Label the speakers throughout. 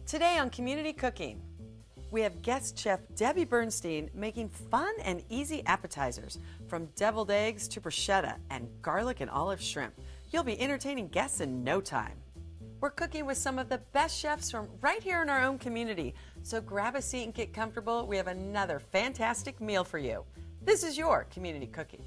Speaker 1: Today on Community Cooking, we have guest chef Debby Bernstein making fun and easy appetizers from deviled eggs to bruschetta and garlic and olive shrimp. You'll be entertaining guests in no time. We're cooking with some of the best chefs from right here in our own community. So grab a seat and get comfortable. We have another fantastic meal for you. This is your Community Cooking.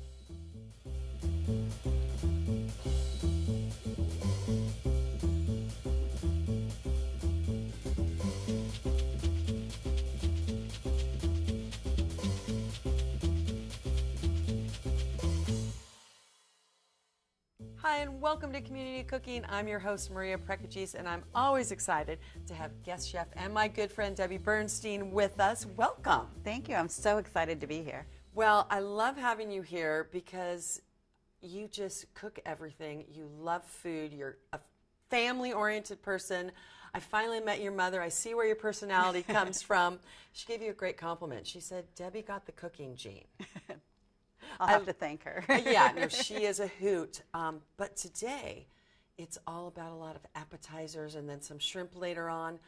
Speaker 1: Hi, and welcome to Community Cooking. I'm your host, Maria Prekeges, and I'm always excited to have guest chef and my good friend Debby Bernstein with us. Welcome.
Speaker 2: Thank you. I'm so excited to be here.
Speaker 1: Well, I love having you here because you just cook everything. You love food. You're a family-oriented person. I finally met your mother. I see where your personality comes from. She gave you a great compliment. She said, Debby got the cooking gene.
Speaker 2: I'll have to thank her.
Speaker 1: Yeah, no, she is a hoot. But today, it's all about a lot of appetizers and then some shrimp later on.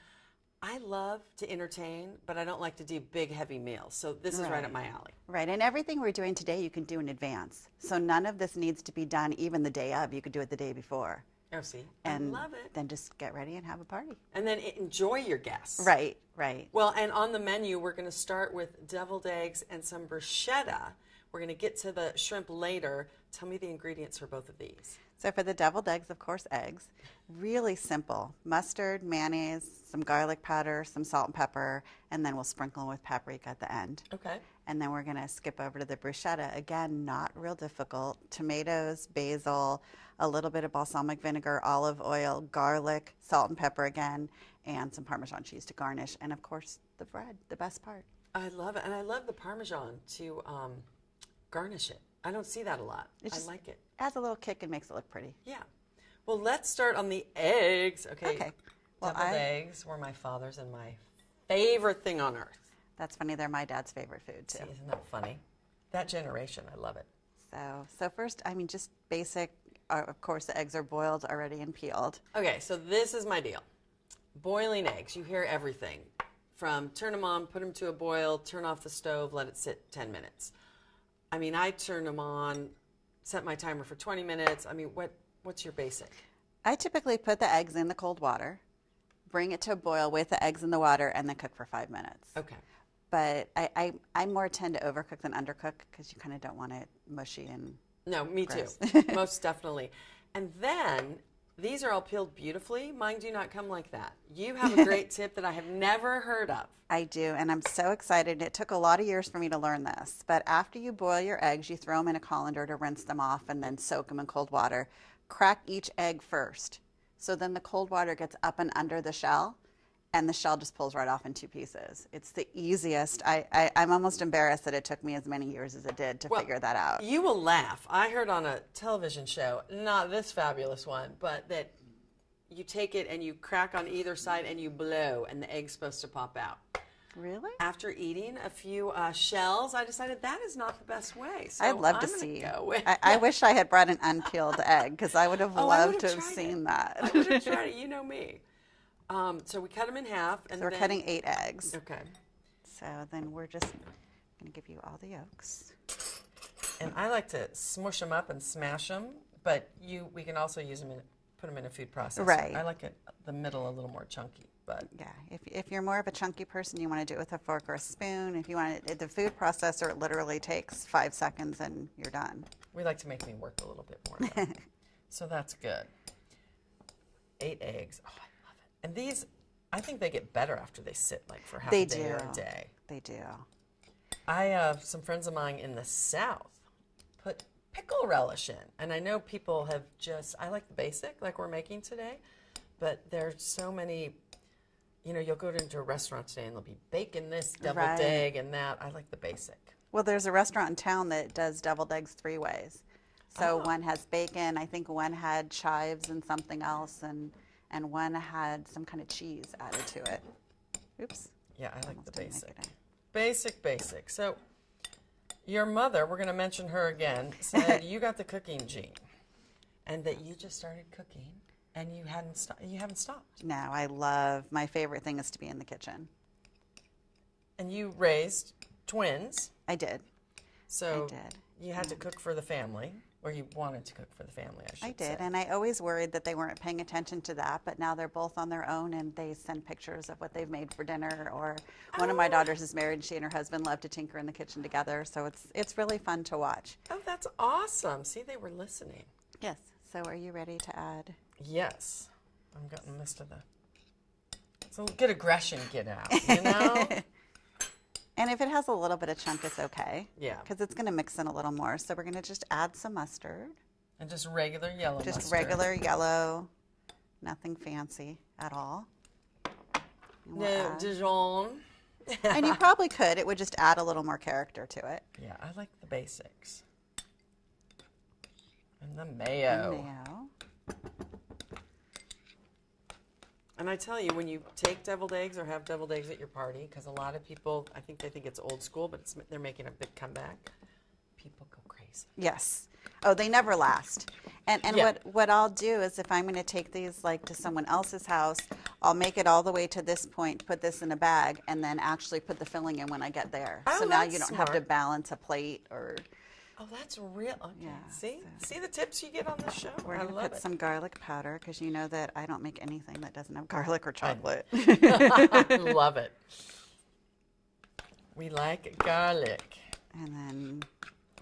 Speaker 1: I love to entertain, but I don't like to do big, heavy meals. So this is right up my alley.
Speaker 2: Right, and everything we're doing today you can do in advance. So none of this needs to be done even the day of. You could do it the day before.
Speaker 1: Oh, see,
Speaker 2: and
Speaker 1: I love it.
Speaker 2: Then just get ready and have a party.
Speaker 1: And then enjoy your guests.
Speaker 2: Right, right.
Speaker 1: Well, and on the menu, we're going to start with deviled eggs and some bruschetta. We're going to get to the shrimp later. Tell me the ingredients for both of these.
Speaker 2: So for the deviled eggs, of course, eggs. Really simple. Mustard, mayonnaise, some garlic powder, some salt and pepper, and then we'll sprinkle with paprika at the end.
Speaker 1: Okay.
Speaker 2: And then we're going to skip over to the bruschetta. Again, not real difficult. Tomatoes, basil, a little bit of balsamic vinegar, olive oil, garlic, salt and pepper again, and some Parmesan cheese to garnish. And of course, the bread, the best part.
Speaker 1: I love it. And I love the Parmesan to garnish it. I don't see that a lot. I like it.
Speaker 2: Adds a little kick and makes it look pretty.
Speaker 1: Yeah. Well, let's start on the eggs. Okay.
Speaker 2: Well,
Speaker 1: deviled eggs were my father's and my favorite thing on earth.
Speaker 2: That's funny. They're my dad's favorite food, too.
Speaker 1: See, isn't that funny? That generation, I love it.
Speaker 2: So first, I mean, just basic. Of course, the eggs are boiled already and peeled.
Speaker 1: Okay, so this is my deal. Boiling eggs. You hear everything. From turn them on, put them to a boil, turn off the stove, let it sit 10 minutes. I mean, I turn them on, set my timer for 20 minutes. I mean, what's your basic?
Speaker 2: I typically put the eggs in the cold water, bring it to a boil with the eggs in the water, and then cook for 5 minutes.
Speaker 1: Okay.
Speaker 2: But I more tend to overcook than undercook because you kind of don't want it mushy and
Speaker 1: No, me
Speaker 2: gross.
Speaker 1: too. Most definitely. And then these are all peeled beautifully. Mine do not come like that. You have a great tip that I have never heard of.
Speaker 2: I do, and I'm so excited. It took a lot of years for me to learn this. But after you boil your eggs, you throw them in a colander to rinse them off and then soak them in cold water. Crack each egg first. So then the cold water gets up and under the shell, and the shell just pulls right off in two pieces. It's the easiest. I'm almost embarrassed that it took me as many years as it did to figure that out.
Speaker 1: You will laugh. I heard on a television show, not this fabulous one, but that you take it and you crack on either side and you blow, and the egg's supposed to pop out.
Speaker 2: Really?
Speaker 1: After eating a few shells, I decided that is not the best way. So
Speaker 2: I'd love to see. I wish I had brought an unpeeled egg because I would have loved to have seen that.
Speaker 1: I would have tried it. You know me. So we cut them in half. And
Speaker 2: so we're cutting 8 eggs.
Speaker 1: Okay.
Speaker 2: So then we're just going to give you all the yolks.
Speaker 1: And I like to smush them up and smash them, but we can also use them put them in a food processor.
Speaker 2: Right.
Speaker 1: I like it the middle a little more chunky. But
Speaker 2: yeah, if you're more of a chunky person, you want to do it with a fork or a spoon. If you want it, the food processor, it literally takes 5 seconds and you're done.
Speaker 1: We like to make me work a little bit more. So that's good. 8 eggs. Oh, I love it. And these, I think they get better after they sit like for half a day or a day.
Speaker 2: They do.
Speaker 1: I have some friends of mine in the South put pickle relish in. And I know people have I like the basic like we're making today, but there's so many. You know, you'll go into a restaurant today and they'll be baking this deviled egg and that. I like the basic.
Speaker 2: Well, there's a restaurant in town that does deviled eggs 3 ways. So one has bacon, I think one had chives and something else, and one had some kind of cheese added to it. Oops.
Speaker 1: Yeah, I like the basic. Basic. So your mother, we're going to mention her again, said you got the cooking gene and that you just started cooking And you haven't stopped.
Speaker 2: No, my favorite thing is to be in the kitchen.
Speaker 1: And you raised twins.
Speaker 2: I did.
Speaker 1: So
Speaker 2: I did.
Speaker 1: You had to cook for the family, or you wanted to cook for the family, I should say.
Speaker 2: I did, and I always worried that they weren't paying attention to that, but now they're both on their own, and they send pictures of what they've made for dinner, or one of my daughters is married, and she and her husband love to tinker in the kitchen together, so it's really fun to watch.
Speaker 1: Oh, that's awesome. See, they were listening.
Speaker 2: Yes. So are you ready to add?
Speaker 1: Yes. I'm getting this to the... So good aggression get out, you know?
Speaker 2: And if it has a little bit of chunk, it's okay.
Speaker 1: Yeah.
Speaker 2: Because it's going to mix in a little more. So we're going to just add some mustard.
Speaker 1: And just regular yellow mustard.
Speaker 2: Just regular yellow. Nothing fancy at all.
Speaker 1: No, Dijon.
Speaker 2: And you probably could. It would just add a little more character to it.
Speaker 1: Yeah, I like the basics. And the mayo. And I tell you, when you take deviled eggs or have deviled eggs at your party, because a lot of people, I think they think it's old school, but they're making a big comeback, people go crazy.
Speaker 2: Yes. Oh, they never last. And
Speaker 1: Yeah.
Speaker 2: what I'll do is if I'm going to take these like to someone else's house, I'll make it all the way to this point, put this in a bag, and then actually put the filling in when I get there.
Speaker 1: Oh,
Speaker 2: so now
Speaker 1: that's
Speaker 2: you don't have to
Speaker 1: smart.
Speaker 2: balance a plate or...
Speaker 1: Oh, that's real. Okay.
Speaker 2: Yeah,
Speaker 1: See the tips you get on the show?
Speaker 2: We're
Speaker 1: I
Speaker 2: going to
Speaker 1: love
Speaker 2: put
Speaker 1: it.
Speaker 2: some garlic powder because you know that I don't make anything that doesn't have garlic or chocolate.
Speaker 1: I love it. We like garlic.
Speaker 2: And then,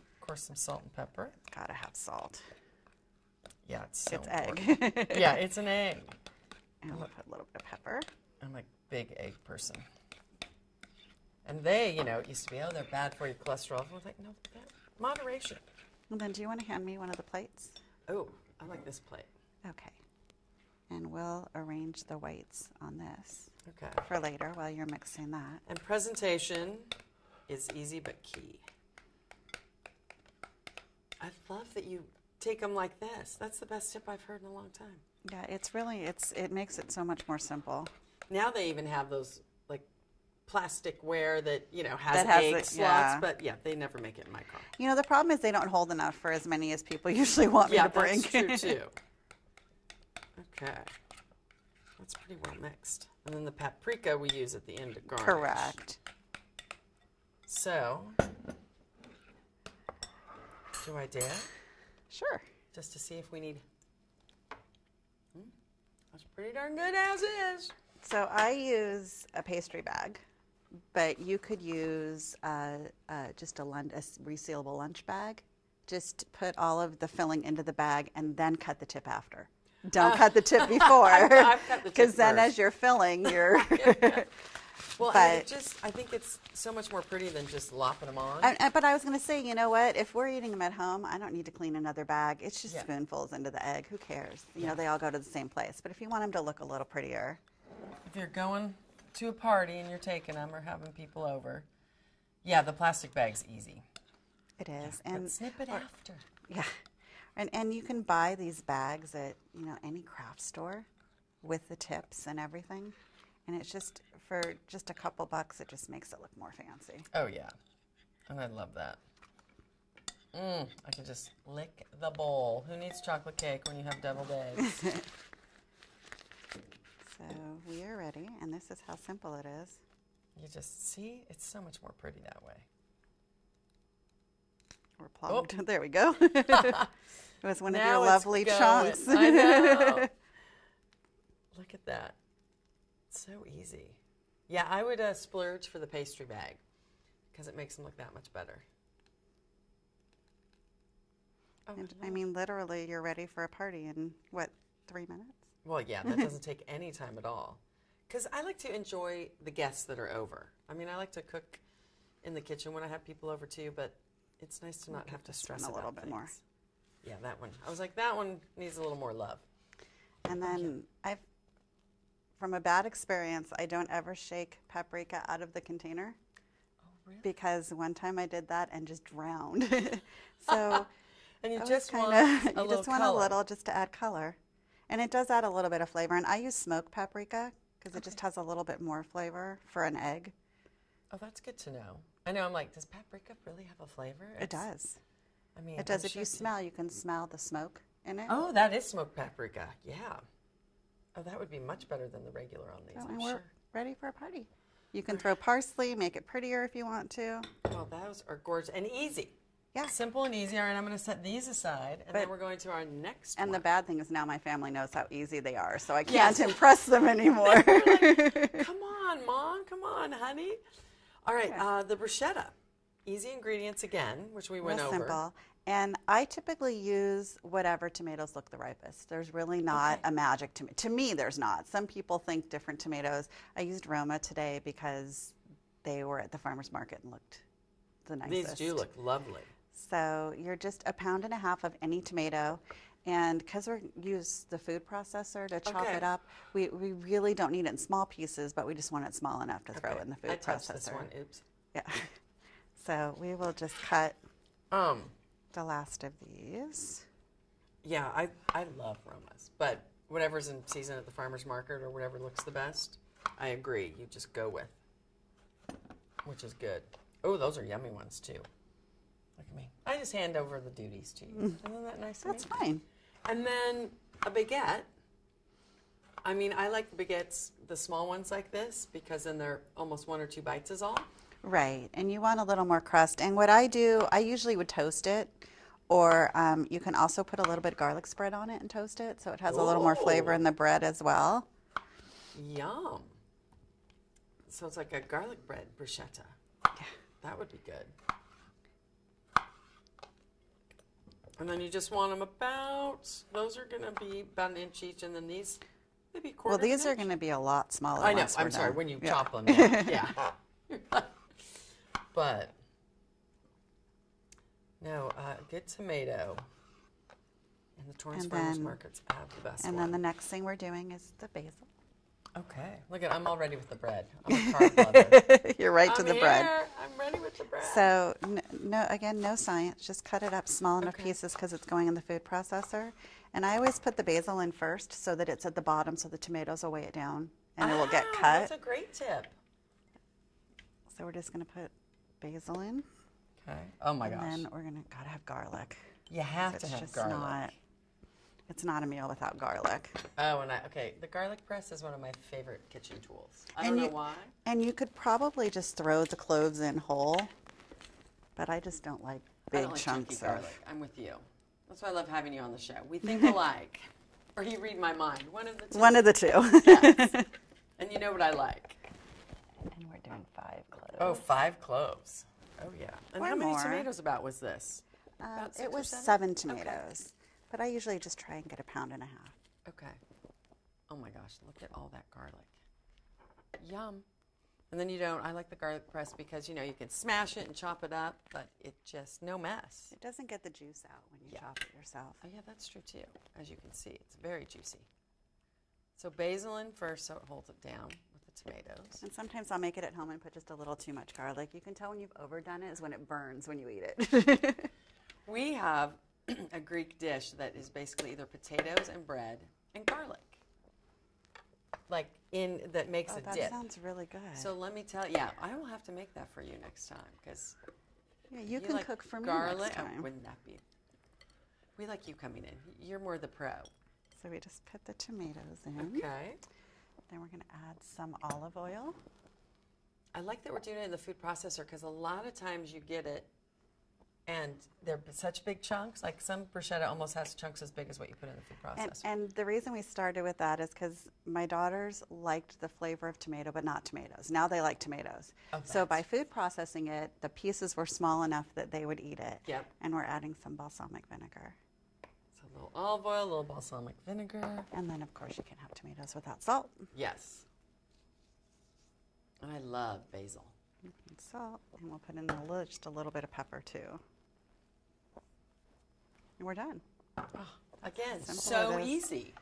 Speaker 1: Of course, some salt and pepper.
Speaker 2: gotta have salt.
Speaker 1: Yeah, it's so
Speaker 2: It's
Speaker 1: important.
Speaker 2: egg.
Speaker 1: Yeah, it's an egg.
Speaker 2: And we'll put a little bit of pepper.
Speaker 1: I'm a big egg person. And they, it used to be, oh, they're bad for your cholesterol. I was like, no, moderation.
Speaker 2: And then do you want to hand me one of the plates?
Speaker 1: Oh, I like this plate.
Speaker 2: Okay. And we'll arrange the whites on this
Speaker 1: Okay.
Speaker 2: for later while you're mixing that.
Speaker 1: And presentation is easy but key. I love that you take them like this. That's the best tip I've heard in a long time.
Speaker 2: Yeah, it makes it so much more simple.
Speaker 1: Now they even have those like plasticware that has
Speaker 2: That has
Speaker 1: egg
Speaker 2: the-
Speaker 1: slots,
Speaker 2: yeah.
Speaker 1: but yeah, they never make it in my car.
Speaker 2: The problem is they don't hold enough for as many as people usually want me
Speaker 1: Yeah,
Speaker 2: to bring.
Speaker 1: that's true too. Okay, that's pretty well mixed. And then the paprika we use at the end to garnish.
Speaker 2: Correct.
Speaker 1: So, do I dare?
Speaker 2: Sure.
Speaker 1: Just to see if we need... That's pretty darn good as is.
Speaker 2: So I use a pastry bag, but you could use just a resealable lunch bag. Just put all of the filling into the bag and then cut the tip after. Don't cut the tip before.
Speaker 1: I've cut the tip
Speaker 2: Because then
Speaker 1: first.
Speaker 2: as you're filling, you're...
Speaker 1: Well, and I think it's so much more pretty than just lopping them on.
Speaker 2: But I was going to say, you know what? If we're eating them at home, I don't need to clean another bag. It's just
Speaker 1: Yeah.
Speaker 2: spoonfuls into the egg. Who cares? They all go to the same place. But if you want them to look a little prettier...
Speaker 1: If you're going to a party and you're taking them or having people over, yeah, the plastic bag's easy.
Speaker 2: It is.
Speaker 1: But snip it after.
Speaker 2: Yeah. And you can buy these bags at, any craft store with the tips and everything. And it's just, for just a couple bucks, it just makes it look more fancy.
Speaker 1: Oh, yeah. And I love that. I can just lick the bowl. Who needs chocolate cake when you have deviled eggs?
Speaker 2: So we are ready, and this is how simple it is.
Speaker 1: You just see, it's so much more pretty that way.
Speaker 2: We're plugged. Oh. There we go. It was one of your lovely chunks.
Speaker 1: I know. Look at that. So easy. Yeah, I would splurge for the pastry bag because it makes them look that much better. Oh,
Speaker 2: And, I mean, literally, you're ready for a party in, 3 minutes?
Speaker 1: Well, yeah, that doesn't take any time at all. Because I like to enjoy the guests that are over. I mean, I like to cook in the kitchen when I have people over too, but it's nice to not have to stress
Speaker 2: a little
Speaker 1: about
Speaker 2: bit more.
Speaker 1: things. Yeah, that one. I was like, that one needs a little more love.
Speaker 2: And then from a bad experience, I don't ever shake paprika out of the container.
Speaker 1: Oh, really?
Speaker 2: Because one time I did that and just drowned. So
Speaker 1: And you
Speaker 2: I was
Speaker 1: just want
Speaker 2: you just want a little just to add color. And it does add a little bit of flavor. And I use smoked paprika because it just has a little bit more flavor for an egg.
Speaker 1: Oh, that's good to know. I know, I'm like, does paprika really have a flavor?
Speaker 2: It does.
Speaker 1: I mean,
Speaker 2: It does.
Speaker 1: I'm
Speaker 2: If you
Speaker 1: sure
Speaker 2: smell, you can smell the smoke in it.
Speaker 1: Oh, that is smoked paprika. Yeah. Oh, that would be much better than the regular on these,
Speaker 2: And
Speaker 1: I'm
Speaker 2: we're
Speaker 1: sure.
Speaker 2: ready for a party. You can throw parsley, make it prettier if you want to.
Speaker 1: Well, those are gorgeous and easy.
Speaker 2: Yeah.
Speaker 1: Simple and easy. All right, I'm going to set these aside, and then we're going to our next one.
Speaker 2: And the bad thing is now my family knows how easy they are, so I can't impress them anymore.
Speaker 1: Like, come on, Mom. Come on, honey. All right, the bruschetta. Easy ingredients again, which we went over.
Speaker 2: Simple. And I typically use whatever tomatoes look the ripest. There's really not a magic tomato. To me, there's not. Some people think different tomatoes. I used Roma today because they were at the farmer's market and looked the nicest.
Speaker 1: These do look lovely.
Speaker 2: So you're just 1.5 pounds of any tomato. And because we use the food processor to chop it up, we really don't need it in small pieces, but we just want it small enough to throw it in the food
Speaker 1: I
Speaker 2: processor.
Speaker 1: touched this one. Oops.
Speaker 2: Yeah. So we will just cut the last of these.
Speaker 1: Yeah, I love Romas, but whatever's in season at the farmer's market or whatever looks the best, I agree. You just go with, which is good. Oh, those are yummy ones too. Look at me. I just hand over the duties to you. Isn't that nice of me?
Speaker 2: That's fine.
Speaker 1: And then a baguette. I mean, I like the baguettes, the small ones like this, because then they're almost 1 or 2 bites is all.
Speaker 2: Right, and you want a little more crust. And what I do, I usually would toast it, or you can also put a little bit of garlic spread on it and toast it, so it has a little more flavor in the bread as well.
Speaker 1: Yum. So it's like a garlic bread bruschetta.
Speaker 2: Yeah.
Speaker 1: That would be good. And then you just want them about, those are going to be about 1 inch each, and then these, maybe a quarter.
Speaker 2: Well, these are going to be a lot smaller.
Speaker 1: I know,
Speaker 2: once we're
Speaker 1: I'm sorry,
Speaker 2: done.
Speaker 1: when you chop them, yeah. But, no, good tomato. And the Torrance farmers markets have the best
Speaker 2: And
Speaker 1: one.
Speaker 2: then the next thing we're doing is the basil.
Speaker 1: Okay, look at, I'm all ready with the bread. I'm a carb lover.
Speaker 2: You're right to the bread.
Speaker 1: I'm ready with the bread.
Speaker 2: So, no science. Just cut it up small enough pieces because it's going in the food processor. And I always put the basil in first so that it's at the bottom so the tomatoes will weigh it down and it will get cut.
Speaker 1: That's a great tip.
Speaker 2: So we're just going to put basil in.
Speaker 1: Okay. Oh my gosh.
Speaker 2: And then we're going to gotta have garlic.
Speaker 1: You have to have garlic.
Speaker 2: It's not a meal without garlic.
Speaker 1: Oh, and the garlic press is one of my favorite kitchen tools. I don't know why.
Speaker 2: And you could probably just throw the cloves in whole, but I just don't like big chunks of
Speaker 1: garlic. I'm with you. That's why I love having you on the show. We think alike. Or you read my mind. One of the two.
Speaker 2: One of the two.
Speaker 1: Yes. And you know what I like.
Speaker 2: And we're doing 5 cloves.
Speaker 1: Oh, 5 cloves. Oh, yeah. And
Speaker 2: Or
Speaker 1: how many
Speaker 2: more.
Speaker 1: tomatoes about was this? About 6
Speaker 2: it
Speaker 1: or
Speaker 2: was
Speaker 1: 7?
Speaker 2: 7 tomatoes, but I usually just try and get 1.5 pounds.
Speaker 1: Okay. Oh my gosh, look at all that garlic. Yum. And then I like the garlic press because, you can smash it and chop it up, but it just, no mess.
Speaker 2: It doesn't get the juice out when you chop it yourself.
Speaker 1: Oh yeah, that's true too. As you can see, it's very juicy. So basil in first so it holds it down with the tomatoes.
Speaker 2: And sometimes I'll make it at home and put just a little too much garlic. You can tell when you've overdone it is when it burns when you eat it.
Speaker 1: We have a Greek dish that is basically either potatoes and bread and garlic. That makes a dip.
Speaker 2: That sounds really good.
Speaker 1: So let me tell you, I will have to make that for you next time because
Speaker 2: you can cook for me
Speaker 1: garlic.
Speaker 2: next time.
Speaker 1: Oh, wouldn't that be? We like you coming in. You're more the pro.
Speaker 2: So we just put the tomatoes in.
Speaker 1: Okay.
Speaker 2: Then we're going to add some olive oil.
Speaker 1: I like that we're doing it in the food processor because a lot of times you get it and they're such big chunks. Like some bruschetta almost has chunks as big as what you put in the food processor.
Speaker 2: And the reason we started with that is because my daughters liked the flavor of tomato, but not tomatoes. Now they like tomatoes.
Speaker 1: Oh,
Speaker 2: so by food processing it, the pieces were small enough that they would eat it.
Speaker 1: Yep.
Speaker 2: And we're adding some balsamic vinegar.
Speaker 1: So a little olive oil, a little balsamic vinegar.
Speaker 2: And then, of course, you can have tomatoes without salt.
Speaker 1: Yes. I love basil.
Speaker 2: And salt. And we'll put in just a little bit of pepper, too. And we're done.
Speaker 1: Oh, again,
Speaker 2: Simple
Speaker 1: so
Speaker 2: it is.
Speaker 1: easy.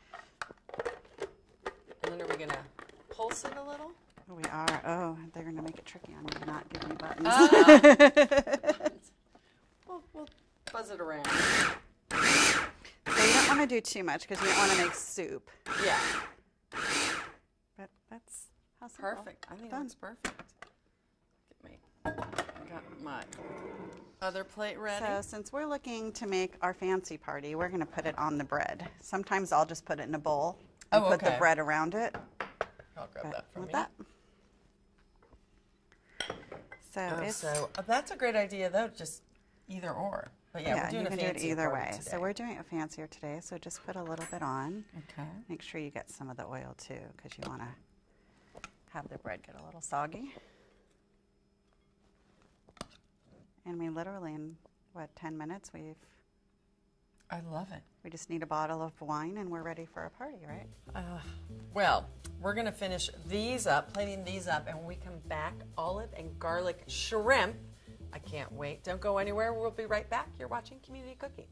Speaker 1: And then are we going to pulse it a little?
Speaker 2: We are. Oh, they're going to make it tricky on me to not give me buttons.
Speaker 1: We'll buzz it around.
Speaker 2: So you don't want to do too much because you don't want to make soup.
Speaker 1: Yeah.
Speaker 2: But that's how simple.
Speaker 1: Perfect. I think that's perfect. Look at me. I got my other plate ready.
Speaker 2: So since we're looking to make our fancy party, we're going to put it on the bread. Sometimes I'll just put it in a bowl. and
Speaker 1: Oh,
Speaker 2: put the
Speaker 1: okay.
Speaker 2: bread around it.
Speaker 1: I'll grab that from
Speaker 2: With
Speaker 1: me.
Speaker 2: that. So
Speaker 1: That's a great idea, though, just either or. But yeah, we're doing
Speaker 2: you
Speaker 1: a
Speaker 2: can do it
Speaker 1: fancier
Speaker 2: either
Speaker 1: party
Speaker 2: way.
Speaker 1: today.
Speaker 2: So we're doing it fancier today. So just put a little bit on.
Speaker 1: Okay.
Speaker 2: Make sure you get some of the oil too, because you want to have the bread get a little soggy. And we literally in what 10 minutes
Speaker 1: I love it.
Speaker 2: we just need a bottle of wine and we're ready for a party, right?
Speaker 1: Well, we're going to finish these up, plating these up, and when we come back, olive and garlic shrimp. I can't wait. Don't go anywhere. We'll be right back. You're watching Community Cooking.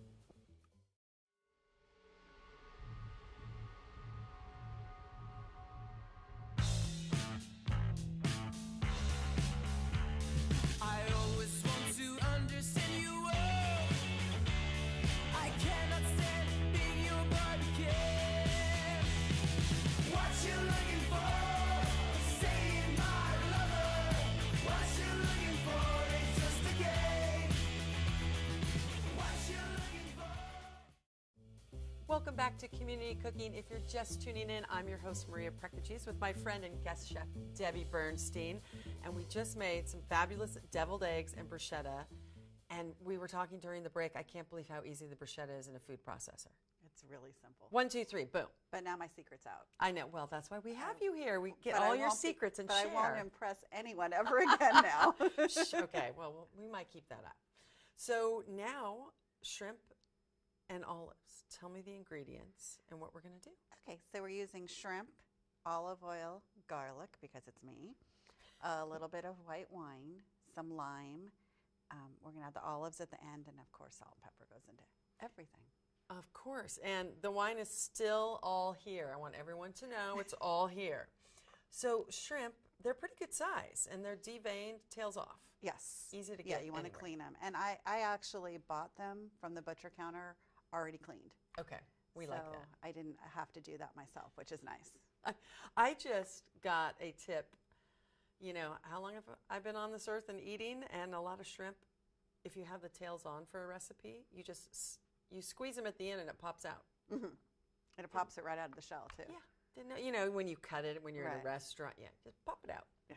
Speaker 3: I always want to understand you all. I cannot stand being your barbecue. What you looking for? Saying my lover. What you looking for is just a game. What you looking for?
Speaker 1: Welcome back to Community Cooking. If you're just tuning in, I'm your host, Maria Prekeges, with my friend and guest chef, Debby Bernstein. And we just made some fabulous deviled eggs and bruschetta. And we were talking during the break, I can't believe how easy the bruschetta is in a food processor.
Speaker 2: It's really simple.
Speaker 1: 1, 2, 3, boom.
Speaker 2: But now my secret's out.
Speaker 1: I know. Well, that's why we have you here. We get
Speaker 2: But
Speaker 1: all
Speaker 2: I
Speaker 1: your
Speaker 2: won't be-
Speaker 1: secrets and
Speaker 2: but
Speaker 1: share.
Speaker 2: I won't impress anyone ever again now.
Speaker 1: Shh, okay, well, we might keep that up. So now, shrimp and olives. Tell me the ingredients and what we're going to do.
Speaker 2: Okay, so we're using shrimp, olive oil, garlic, because it's me, a little bit of white wine, some lime. We're going to have the olives at the end, and of course, salt and pepper goes into everything.
Speaker 1: Of course, and the wine is still all here. I want everyone to know it's all here. So shrimp, they're pretty good size, and they're deveined, tails off.
Speaker 2: Yes.
Speaker 1: Easy to
Speaker 2: Yeah,
Speaker 1: get
Speaker 2: you want to
Speaker 1: anywhere.
Speaker 2: clean them. And I actually bought them from the butcher counter already cleaned.
Speaker 1: Okay, we like
Speaker 2: So
Speaker 1: that.
Speaker 2: I didn't have to do that myself, which is nice.
Speaker 1: I just got a tip. You know, how long have I been on this earth and eating? And a lot of shrimp, if you have the tails on for a recipe, you squeeze them at the end and it pops out.
Speaker 2: Mm-hmm. And it pops it right out of the shell, too.
Speaker 1: Yeah, didn't know, you know, when you cut it, when you're in
Speaker 2: Right.
Speaker 1: a restaurant, yeah, just pop it out.
Speaker 2: Yeah.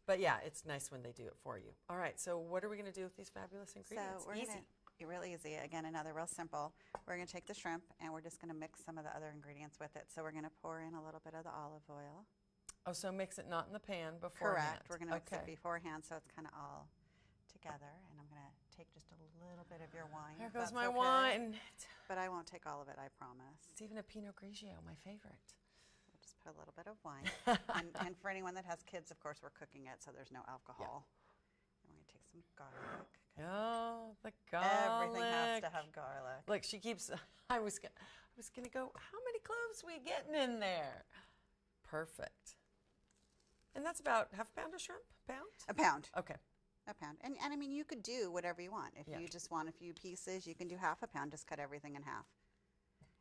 Speaker 1: But yeah, it's nice when they do it for you. All right, so what are we going to do with these fabulous ingredients?
Speaker 2: So we're
Speaker 1: Easy.
Speaker 2: gonna, real easy. Again, another real simple. We're going to take the shrimp and we're just going to mix some of the other ingredients with it. So we're going to pour in a little bit of the olive oil.
Speaker 1: Oh, so mix it not in the pan beforehand.
Speaker 2: Correct. We're going to mix it
Speaker 1: Okay.
Speaker 2: beforehand so it's kind of all together. And I'm going to take just a little bit of your wine.
Speaker 1: Here
Speaker 2: if
Speaker 1: goes
Speaker 2: that's
Speaker 1: my
Speaker 2: okay.
Speaker 1: wine.
Speaker 2: But I won't take all of it, I promise.
Speaker 1: It's even a Pinot Grigio, my favorite.
Speaker 2: We'll just put a little bit of wine. and for anyone that has kids, of course, we're cooking it, so there's no alcohol. And we're going to take some garlic.
Speaker 1: Oh, the garlic.
Speaker 2: Everything has to have garlic.
Speaker 1: Look, she keeps. I was gonna go. How many cloves we getting in there? Perfect. And that's about half a pound of shrimp. Pound.
Speaker 2: A pound.
Speaker 1: Okay.
Speaker 2: A pound. And I mean, you could do whatever you want. If
Speaker 1: Yeah.
Speaker 2: you just want a few pieces, you can do half a pound. Just cut everything in half.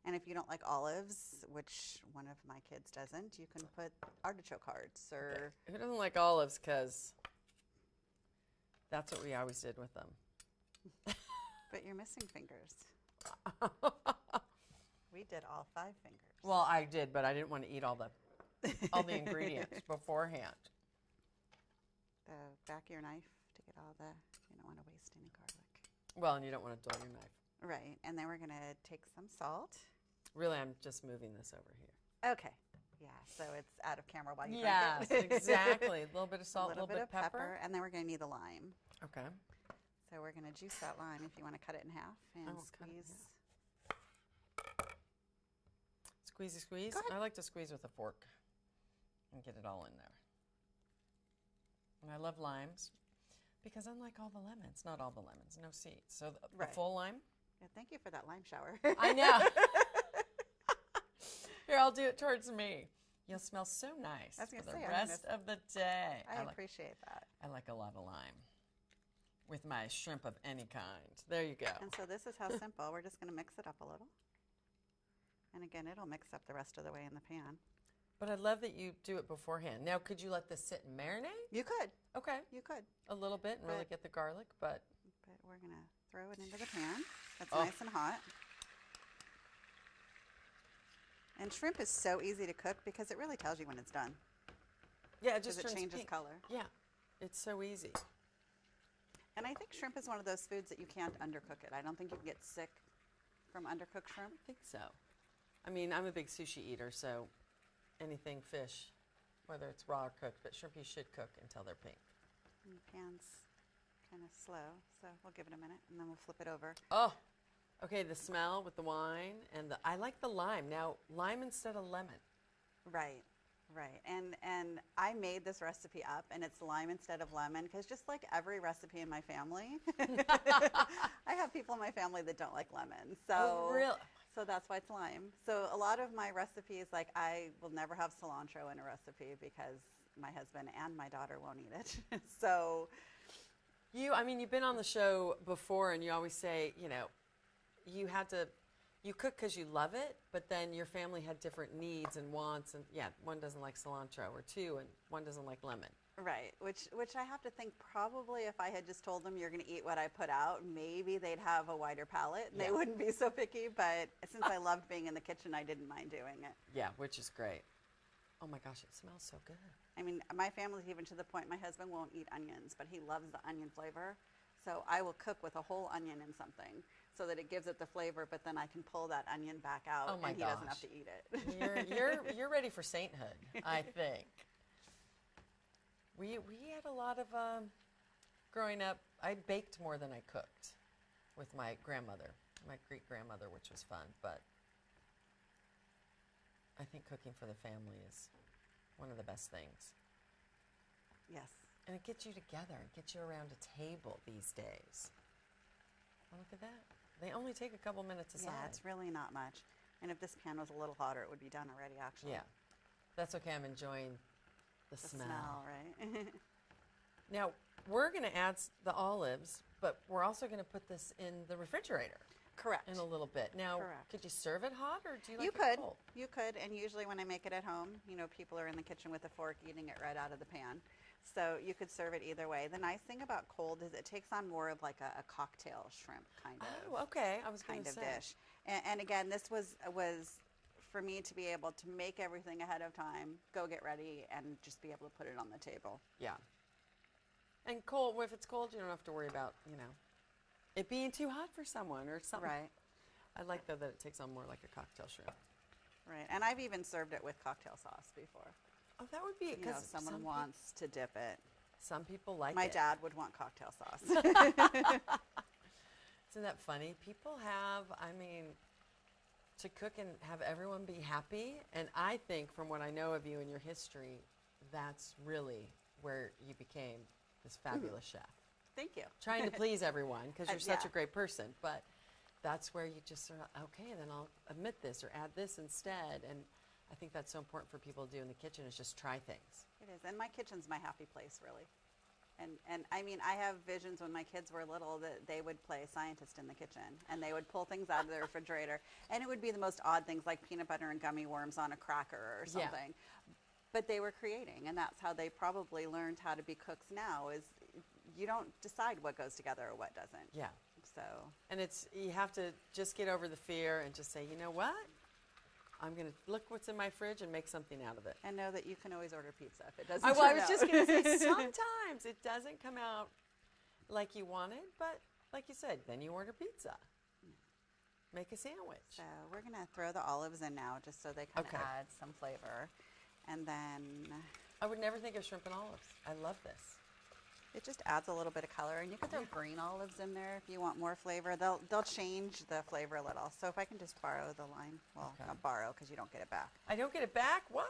Speaker 2: And if you don't like olives, which one of my kids doesn't, you can put artichoke hearts or.
Speaker 1: Who doesn't like olives? Because that's what we always did with them.
Speaker 2: But you're missing fingers. We did all 5 fingers.
Speaker 1: Well, I did, but I didn't want to eat all the ingredients beforehand.
Speaker 2: The back of your knife to get all the. You don't want to waste any garlic.
Speaker 1: Well, and you don't want to dull your knife.
Speaker 2: Right. And then we're going to take some salt.
Speaker 1: Really, I'm just moving this over here.
Speaker 2: Okay. Yeah. So it's out of camera while you
Speaker 1: Yes,
Speaker 2: drink it.
Speaker 1: exactly. A little bit of salt,
Speaker 2: a little bit of
Speaker 1: pepper.
Speaker 2: and then we're going to need the lime.
Speaker 1: Okay.
Speaker 2: So we're going to juice that lime if you want to cut it in half and
Speaker 1: I will cut it in
Speaker 2: squeeze.
Speaker 1: Squeezy, squeeze.
Speaker 2: Go ahead.
Speaker 1: I like to squeeze with a fork and get it all in there. And I love limes because unlike all the lemons, not all the lemons, no seeds. So the
Speaker 2: Right.
Speaker 1: full lime.
Speaker 2: Yeah, thank you for that lime shower.
Speaker 1: I know. Here, I'll do it towards me. You'll smell so nice
Speaker 2: I was
Speaker 1: for
Speaker 2: gonna
Speaker 1: the
Speaker 2: say, I'm
Speaker 1: rest of the day.
Speaker 2: I
Speaker 1: like,
Speaker 2: appreciate that.
Speaker 1: I like a lot of lime with my shrimp of any kind. There you go.
Speaker 2: And so this is how simple. We're just going to mix it up a little. And again, it'll mix up the rest of the way in the pan.
Speaker 1: But I love that you do it beforehand. Now, could you let this sit and marinate?
Speaker 2: You could.
Speaker 1: Okay.
Speaker 2: You could.
Speaker 1: A little bit and really
Speaker 2: But-
Speaker 1: get the garlic, but
Speaker 2: But we're going to throw it into the pan. That's
Speaker 1: Oh.
Speaker 2: nice and hot. And shrimp is so easy to cook because it really tells you when it's done.
Speaker 1: Yeah, it just
Speaker 2: Because it
Speaker 1: turns
Speaker 2: changes
Speaker 1: pink.
Speaker 2: color.
Speaker 1: Yeah, it's so easy.
Speaker 2: And I think shrimp is one of those foods that you can't undercook it. I don't think you can get sick from undercooked shrimp.
Speaker 1: I think so. I mean, I'm a big sushi eater, so anything fish, whether it's raw or cooked, but shrimp you should cook until they're pink.
Speaker 2: And the pan's kind of slow, so we'll give it a minute and then we'll flip it over.
Speaker 1: Oh, okay, the smell with the wine and I like the lime. Now, lime instead of lemon.
Speaker 2: Right, right. And I made this recipe up, and it's lime instead of lemon, because just like every recipe in my family, I have people in my family that don't like lemon. So,
Speaker 1: Oh, really?
Speaker 2: So that's why it's lime. So a lot of my recipes, like I will never have cilantro in a recipe because my husband and my daughter won't eat it. So
Speaker 1: I mean, you've been on the show before, and you always say, you know, you cook because you love it, but then your family had different needs and wants, and yeah, one doesn't like cilantro, or two, and one doesn't like lemon.
Speaker 2: right, which I have to think probably if I had just told them you're going to eat what I put out, maybe they'd have a wider palate and
Speaker 1: Yeah.
Speaker 2: they wouldn't be so picky. But since I loved being in the kitchen, I didn't mind doing it.
Speaker 1: Yeah, which is great. Oh my gosh, it smells so good.
Speaker 2: I mean, my family's even to the point my husband won't eat onions, but he loves the onion flavor. So I will cook with a whole onion in something so that it gives it the flavor, but then I can pull that onion back out
Speaker 1: Oh my
Speaker 2: and he doesn't
Speaker 1: gosh.
Speaker 2: have to eat it.
Speaker 1: You're ready for sainthood, I think. We had a lot of growing up. I baked more than I cooked with my grandmother, my Greek grandmother, which was fun. But I think cooking for the family is one of the best things,
Speaker 2: Yes.
Speaker 1: and it gets you together. It gets you around a table these days. Oh, look at that. They only take a couple minutes aside.
Speaker 2: Yeah, it's really not much. And if this pan was a little hotter, it would be done already, actually.
Speaker 1: Yeah, that's okay. I'm enjoying the
Speaker 2: The
Speaker 1: smell.
Speaker 2: smell, right?
Speaker 1: Now, we're going to add the olives, but we're also going to put this in the refrigerator
Speaker 2: Correct.
Speaker 1: in a little bit. Now,
Speaker 2: Correct.
Speaker 1: could you serve it hot, or do you like
Speaker 2: You
Speaker 1: it
Speaker 2: could.
Speaker 1: cold?
Speaker 2: You could. And usually when I make it at home, you know, people are in the kitchen with a fork eating it right out of the pan. So you could serve it either way. The nice thing about cold is it takes on more of like a cocktail shrimp kind of.
Speaker 1: Oh, okay. I was going
Speaker 2: Kind
Speaker 1: to
Speaker 2: of
Speaker 1: say.
Speaker 2: dish. And again, this was for me to be able to make everything ahead of time, go get ready, and just be able to put it on the table.
Speaker 1: Yeah. And cold, if it's cold, you don't have to worry about, you know, it being too hot for someone or something.
Speaker 2: Right.
Speaker 1: I like, though, that it takes on more like a cocktail shrimp.
Speaker 2: Right. And I've even served it with cocktail sauce before.
Speaker 1: Oh, that would be
Speaker 2: You know,
Speaker 1: because
Speaker 2: if someone wants to dip it.
Speaker 1: Some people like
Speaker 2: My
Speaker 1: it.
Speaker 2: dad would want cocktail sauce.
Speaker 1: Isn't that funny? People have, I mean, to cook and have everyone be happy. And I think, from what I know of you and your history, that's really where you became this fabulous chef.
Speaker 2: Thank you.
Speaker 1: Trying to please everyone because you're such
Speaker 2: Yeah.
Speaker 1: a great person. But that's where you just sort of, okay, then I'll omit this or add this instead. And I think that's so important for people to do in the kitchen, is just try things.
Speaker 2: It is. And my kitchen's my happy place, really. And I mean, I have visions when my kids were little that they would play scientist in the kitchen, and they would pull things out of the refrigerator, and it would be the most odd things like peanut butter and gummy worms on a cracker or
Speaker 1: Yeah.
Speaker 2: something. But they were creating, and that's how they probably learned how to be cooks now, is you don't decide what goes together or what doesn't.
Speaker 1: Yeah.
Speaker 2: So,
Speaker 1: And you have to just get over the fear and just say, you know what? I'm going to look what's in my fridge and make something out of it.
Speaker 2: and know that you can always order pizza if it doesn't
Speaker 1: I
Speaker 2: turn
Speaker 1: was
Speaker 2: out.
Speaker 1: just going to say, sometimes it doesn't come out like you wanted, but like you said, then you order pizza. Make a sandwich.
Speaker 2: So we're going to throw the olives in now just so they kind of
Speaker 1: Okay.
Speaker 2: add some flavor. And then
Speaker 1: I would never think of shrimp and olives. I love this.
Speaker 2: it just adds a little bit of color. And you can throw green olives in there if you want more flavor. They'll change the flavor a little. So if I can just borrow the lime. Well,
Speaker 1: Okay.
Speaker 2: not borrow because you don't get it back.
Speaker 1: I don't get it back? What?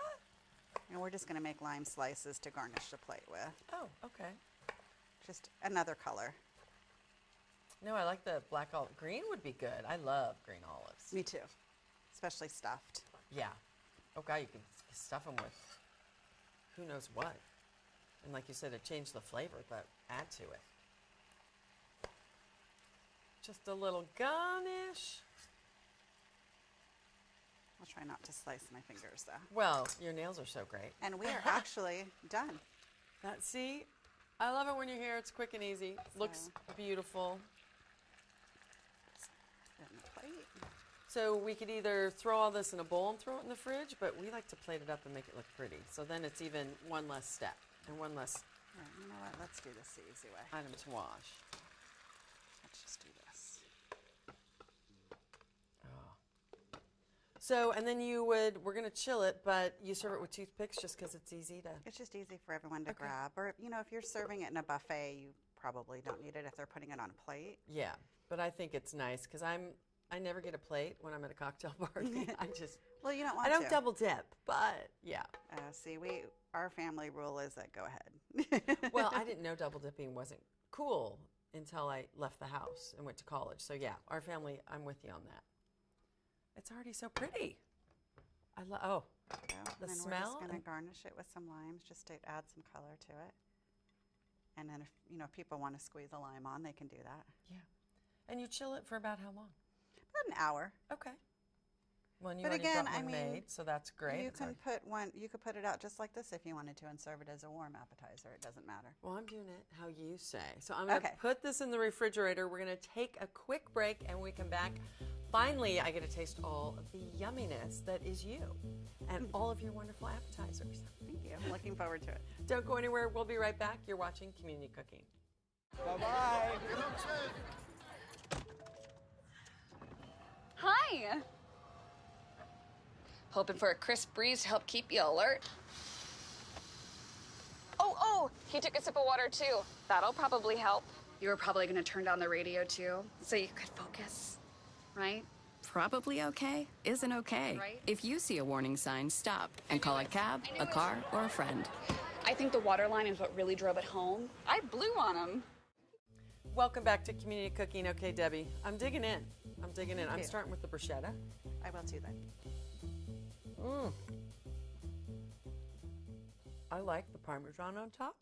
Speaker 2: And we're just going to make lime slices to garnish the plate with.
Speaker 1: Oh, okay.
Speaker 2: Just another color.
Speaker 1: No, I like the black olive. Green would be good. I love green olives.
Speaker 2: Me too. Especially stuffed.
Speaker 1: Yeah. Oh, God, you can stuff them with who knows what. And like you said, it changed the flavor, but add to it. Just a little garnish.
Speaker 2: I'll try not to slice my fingers though.
Speaker 1: Well, your nails are so great.
Speaker 2: And we are actually done.
Speaker 1: See, I love it when you're here. It's quick and easy. Looks beautiful.
Speaker 2: Put it in the plate.
Speaker 1: So we could either throw all this in a bowl and throw it in the fridge, but we like to plate it up and make it look pretty. So then it's even one less step and one less
Speaker 2: Right, you know what? Let's do this the easy way.
Speaker 1: item to wash.
Speaker 2: Let's just do this.
Speaker 1: So, and then we're going to chill it, but you serve it with toothpicks just because it's easy to.
Speaker 2: It's just easy for everyone to grab. Or, you know, if you're serving it in a buffet, you probably don't need it if they're putting it on a plate.
Speaker 1: Yeah, but I think it's nice because I never get a plate when I'm at a cocktail party.
Speaker 2: Well, you don't want
Speaker 1: I
Speaker 2: to.
Speaker 1: don't double dip, but yeah.
Speaker 2: See, our family rule is that go ahead.
Speaker 1: Well, I didn't know double dipping wasn't cool until I left the house and went to college. So yeah, our family, I'm with you on that. It's already so pretty. I love. Oh, the
Speaker 2: and then
Speaker 1: smell.
Speaker 2: We're just going to garnish it with some limes just to add some color to it. And then if people want to squeeze a lime on, they can do that.
Speaker 1: Yeah, and you chill it for about how long?
Speaker 2: About an hour.
Speaker 1: Okay. Well, and you
Speaker 2: But
Speaker 1: already
Speaker 2: again,
Speaker 1: got one
Speaker 2: I mean,
Speaker 1: made, so that's great.
Speaker 2: You could put it out just like this if you wanted to and serve it as a warm appetizer. It doesn't matter.
Speaker 1: Well, I'm doing it how you say. So I'm going to
Speaker 2: Okay.
Speaker 1: put this in the refrigerator. We're going to take a quick break, and when we come back, finally, I get to taste all of the yumminess that is you and all of your wonderful appetizers.
Speaker 2: Thank you. I'm looking forward to it.
Speaker 1: Don't go anywhere. We'll be right back. You're watching Community Cooking.
Speaker 3: Bye-bye.
Speaker 4: Hi. Hoping for a crisp breeze to help keep you alert. Oh, he took a sip of water too. That'll probably help. You were probably gonna turn down the radio too, so you could focus, right?
Speaker 5: Probably okay isn't okay.
Speaker 4: Right.
Speaker 5: If you see a warning sign, stop and call a cab, a car, or a friend.
Speaker 4: I think the water line is what really drove it home. I blew on him.
Speaker 1: Welcome back to Community Cooking. Okay, Debbie, I'm digging in. I'm
Speaker 2: you.
Speaker 1: starting with the bruschetta.
Speaker 2: I will too then.
Speaker 1: I like the Parmesan on top.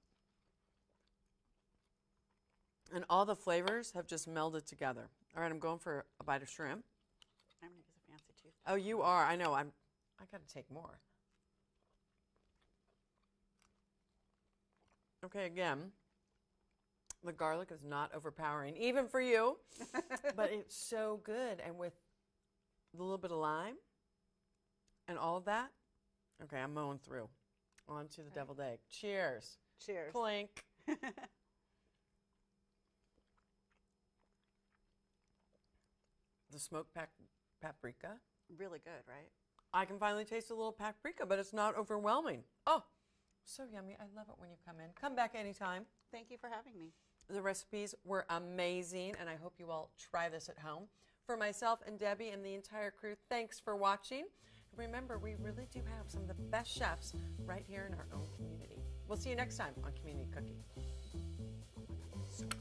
Speaker 1: And all the flavors have just melded together. All right, I'm going for a bite of shrimp.
Speaker 2: I'm going to use a fancy toothpick.
Speaker 1: Oh, you are. I know. I got to take more. Okay, again, the garlic is not overpowering, even for you, but it's so good. And with a little bit of lime and all of that, okay, I'm mowing through. On to the deviled egg. Cheers.
Speaker 2: Cheers.
Speaker 1: Clink. The smoked paprika.
Speaker 2: Really good, right?
Speaker 1: I can finally taste a little paprika, but it's not overwhelming. Oh, so yummy. I love it when you come in. Come back anytime.
Speaker 2: Thank you for having me.
Speaker 1: The recipes were amazing, and I hope you all try this at home. For myself and Debbie and the entire crew, thanks for watching. Remember, we really do have some of the best chefs right here in our own community. We'll see you next time on Community Cooking. Oh my God, it's so good.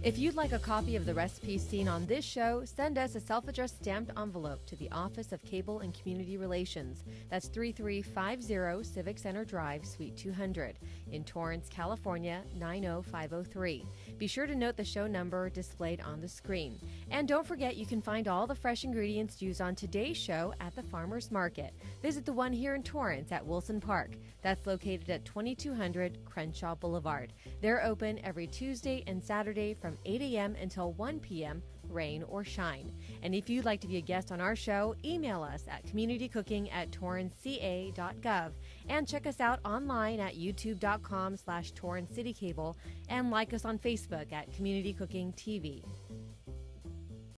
Speaker 6: If you'd like a copy of the recipes seen on this show, send us a self-addressed stamped envelope to the Office of Cable and Community Relations. That's 3350 Civic Center Drive, Suite 200, in Torrance, California, 90503. Be sure to note the show number displayed on the screen. And don't forget, you can find all the fresh ingredients used on today's show at the Farmers Market. Visit the one here in Torrance at Wilson Park. That's located at 2200 Crenshaw Boulevard. They're open every Tuesday and Saturday from 8 a.m. until 1 p.m., rain or shine. And if you'd like to be a guest on our show, email us at communitycooking@torranceca.gov and check us out online at youtube.com/TorranceCityCable and like us on Facebook at Community Cooking TV.